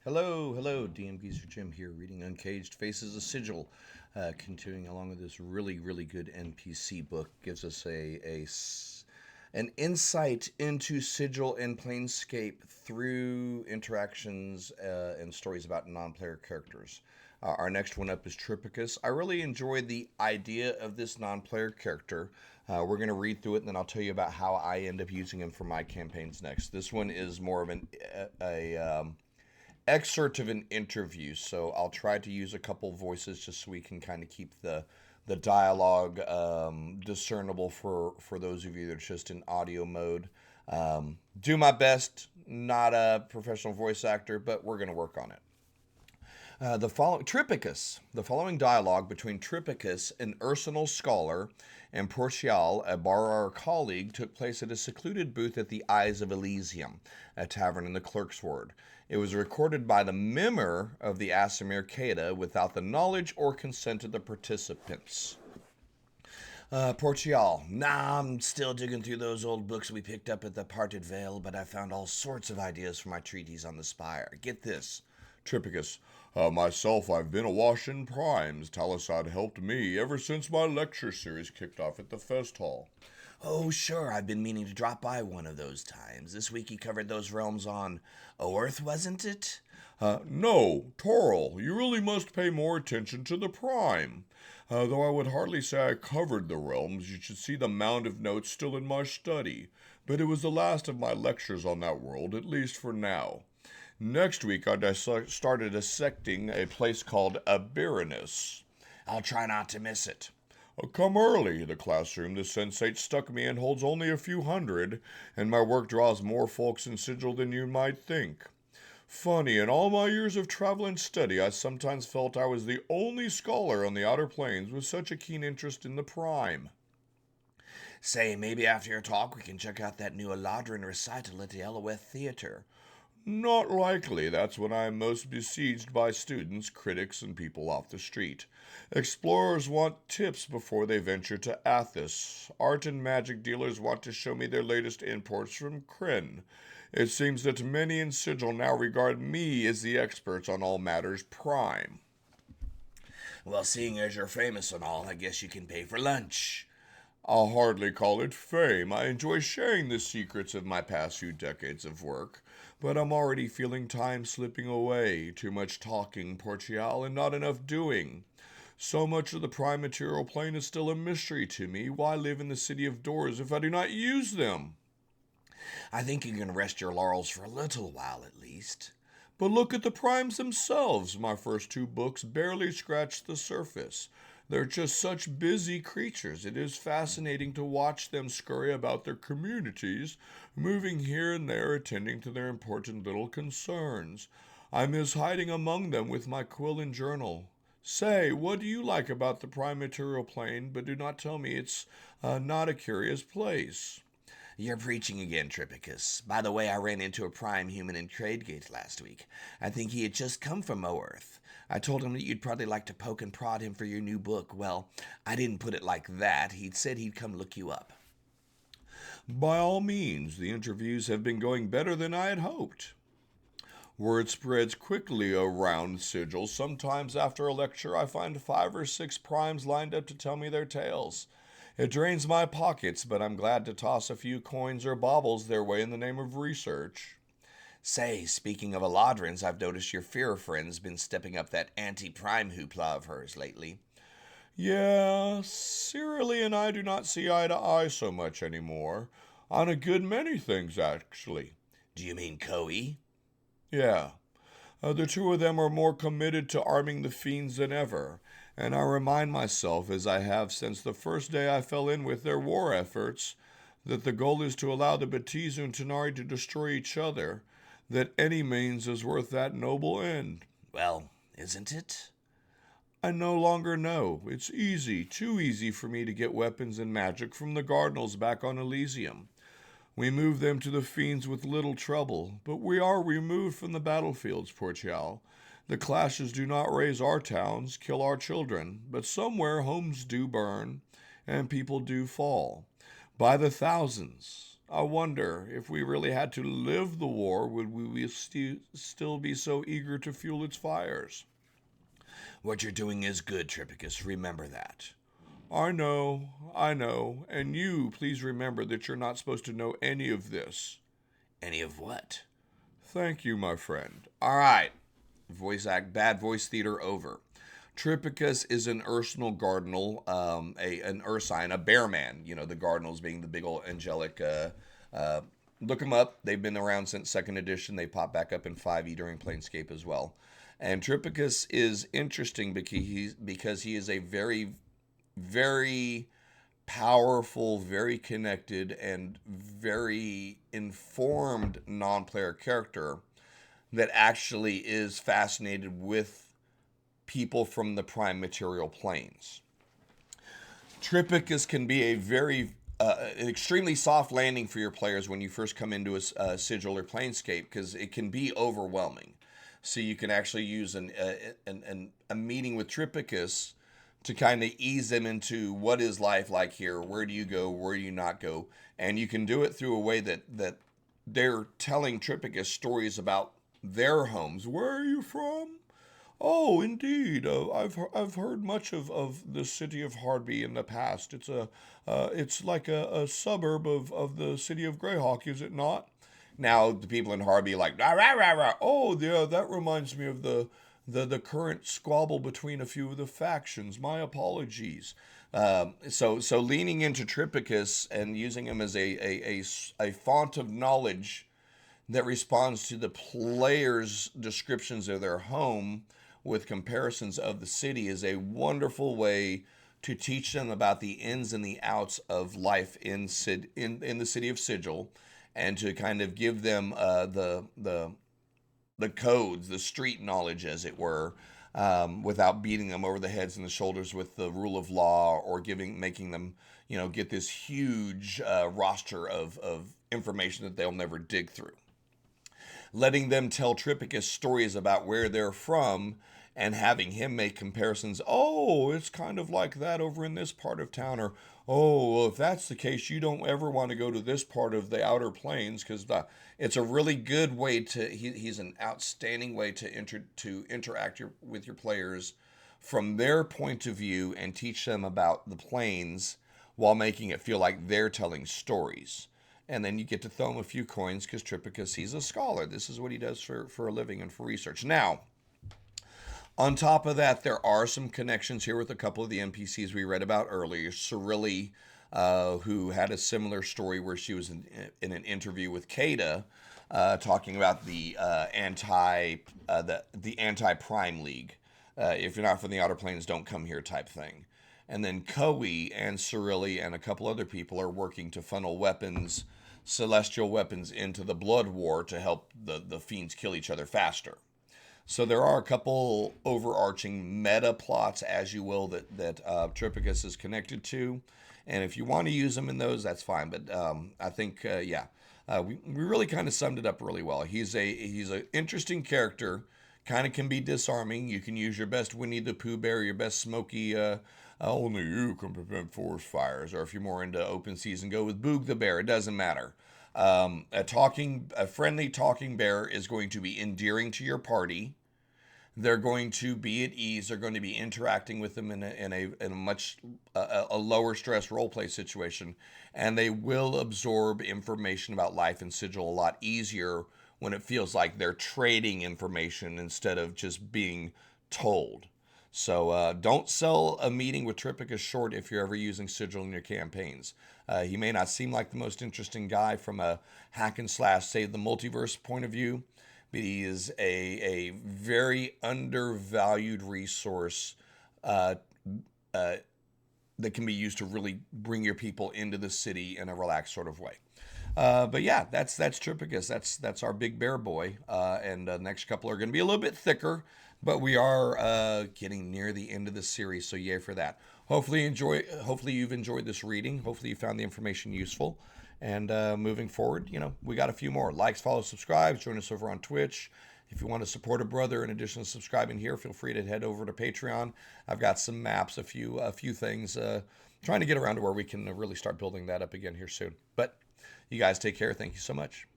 Hello, DM Geezer Jim here, reading Uncaged Faces of Sigil. Continuing along with this really good NPC book, gives us an insight into Sigil and Planescape through interactions and stories about non-player characters. Our next one up is Tripicus. I really enjoyed the idea of this non-player character. We're going to read through it, and then I'll tell you about how I end up using him for my campaigns next. This one is more of a excerpt of an interview, so I'll try to use a couple voices just so we can kind of keep the dialogue discernible for those of you that are just in audio mode. Do my best, not a professional voice actor, but we're going to work on it. Tripicus. The following dialogue between Tripicus, an Ursinal scholar, and Portial, a Barar colleague, took place at a secluded booth at the Eyes of Elysium, a tavern in the Clerk's Ward. It was recorded by the member of the Asimir Keda without the knowledge or consent of the participants. Portial. I'm still digging through those old books we picked up at the Parted Veil, but I found all sorts of ideas for my treatise on the Spire. Get this. Tripicus. Myself, I've been awash in primes. Talisad helped me ever since my lecture series kicked off at the Fest Hall. Oh, sure, I've been meaning to drop by one of those times. This week he covered those realms on Oerth, wasn't it? No, Toril, you really must pay more attention to the prime. Though I would hardly say I covered the realms, you should see the mound of notes still in my study. But it was the last of my lectures on that world, at least for now. Next week, I started dissecting a place called Abirinus. I'll try not to miss it. Come early. The classroom the sensate stuck me in holds only a few hundred, and my work draws more folks in Sigil than you might think. Funny, in all my years of travel and study, I sometimes felt I was the only scholar on the Outer Planes with such a keen interest in the Prime. Say, maybe after your talk we can check out that new Eladrin recital at the Eloweth Theater. Not likely. That's when I am most besieged by students, critics, and people off the street. Explorers want tips before they venture to Athos. Art and magic dealers want to show me their latest imports from Kryn. It seems that many in Sigil now regard me as the experts on all matters prime. Well, seeing as you're famous and all, I guess you can pay for lunch. I'll hardly call it fame. I enjoy sharing the secrets of my past few decades of work. But I'm already feeling time slipping away. Too much talking, Portial, and not enough doing. So much of the prime material plane is still a mystery to me. Why live in the city of doors if I do not use them? I think you can rest your laurels for a little while at least. But look at the primes themselves. My first two books barely scratched the surface. They're just such busy creatures. It is fascinating to watch them scurry about their communities, moving here and there, attending to their important little concerns. I miss hiding among them with my quill and journal. Say, what do you like about the prime material plane, but do not tell me it's not a curious place? You're preaching again, Tripicus. By the way, I ran into a prime human in Tradegate last week. I think he had just come from Oerth. I told him that you'd probably like to poke and prod him for your new book. Well, I didn't put it like that. He'd said he'd come look you up. By all means, the interviews have been going better than I had hoped. Word spreads quickly around Sigil. Sometimes after a lecture, I find 5 or 6 primes lined up to tell me their tales. It drains my pockets, but I'm glad to toss a few coins or baubles their way in the name of research. Say, speaking of Eladrins, I've noticed your Fear friend's been stepping up that anti-prime hoopla of hers lately. Yeah, Cyrilie and I do not see eye to eye so much anymore. On a good many things, actually. Do you mean Koe? Yeah. The two of them are more committed to arming the fiends than ever, and I remind myself, as I have since the first day I fell in with their war efforts, that the goal is to allow the Batizu and Tanari to destroy each other, that any means is worth that noble end. Well, isn't it? I no longer know. It's easy, too easy for me to get weapons and magic from the Cardinals back on Elysium. We move them to the fiends with little trouble, but we are removed from the battlefields, Portial. The clashes do not raise our towns, kill our children, but somewhere homes do burn, and people do fall. By the thousands. I wonder if we really had to live the war, would we still be so eager to fuel its fires? What you're doing is good, Tripicus. Remember that. I know, and you please remember that you're not supposed to know any of this. Any of what? Thank you, my friend. All right. Bad voice theater over. Tripicus is an Ursinal Cardinal, an Ursine, a bear man. You know, the Cardinals being the big old angelic. Look them up. They've been around since second edition. They pop back up in 5e during Planescape as well. And Tripicus is interesting because he is a very, very powerful, very connected, and very informed non-player character that actually is fascinated with people from the prime material planes. Tripicus can be a very an extremely soft landing for your players when you first come into a sigil or planescape, because it can be overwhelming. So you can actually use a meeting with Tripicus to kind of ease them into what is life like here, where do you go, where do you not go, and you can do it through a way that they're telling Tripicus stories about their homes. Where are you from? Oh, indeed. I've heard much of the city of Hardby in the past. It's like a suburb of the city of Greyhawk, is it not? Now the people in Hardby are like, rah, rah, rah, rah. Oh, yeah, that reminds me of the current squabble between a few of the factions. My apologies. So leaning into Tripicus and using him as a font of knowledge that responds to the players' descriptions of their home with comparisons of the city is a wonderful way to teach them about the ins and the outs of life in the city of Sigil, and to kind of give them the codes, the street knowledge, as it were, without beating them over the heads and the shoulders with the rule of law, or making them, get this huge roster of information that they'll never dig through. Letting them tell Tripicus stories about where they're from, and having him make comparisons. Oh, it's kind of like that over in this part of town. Or, oh, well, if that's the case, you don't ever want to go to this part of the Outer Plains, because it's a really good way to. He's an outstanding way to interact with your players from their point of view and teach them about the plains while making it feel like they're telling stories. And then you get to throw him a few coins because Tripicus, he's a scholar. This is what he does for a living and for research. Now, on top of that, there are some connections here with a couple of the NPCs we read about earlier. Cirilli, who had a similar story where she was in an interview with Kada, talking about the anti-Prime League. If you're not from the Outer Plains, don't come here type thing. And then Koei and Cirilli and a couple other people are working to funnel weapons, celestial weapons, into the Blood War to help the fiends kill each other faster. So there are a couple overarching meta plots, as you will, that Tripicus is connected to. And if you want to use them in those, that's fine. But I think, we really kind of summed it up really well. He's an interesting character, kind of can be disarming. You can use your best Winnie the Pooh bear, your best Smokey, only you can prevent forest fires. Or if you're more into open season, go with Boog the bear. It doesn't matter. A friendly talking bear is going to be endearing to your party. They're going to be at ease. They're going to be interacting with them in a much lower stress role play situation, and they will absorb information about life and Sigil a lot easier when it feels like they're trading information instead of just being told. So don't sell a meeting with Tripicus short if you're ever using Sigil in your campaigns. He may not seem like the most interesting guy from a hack and slash save the multiverse point of view, but he is a very undervalued resource that can be used to really bring your people into the city in a relaxed sort of way. But yeah, that's Tripicus. That's our big bear boy. And the next couple are going to be a little bit thicker, but we are getting near the end of the series, so yay for that. Hopefully you've enjoyed this reading. Hopefully you found the information useful. And moving forward, we got a few more. Likes, follow, subscribe. Join us over on Twitch. If you want to support a brother in addition to subscribing here, feel free to head over to Patreon. I've got some maps, a few things, trying to get around to where we can really start building that up again here soon. But You guys take care. Thank you so much.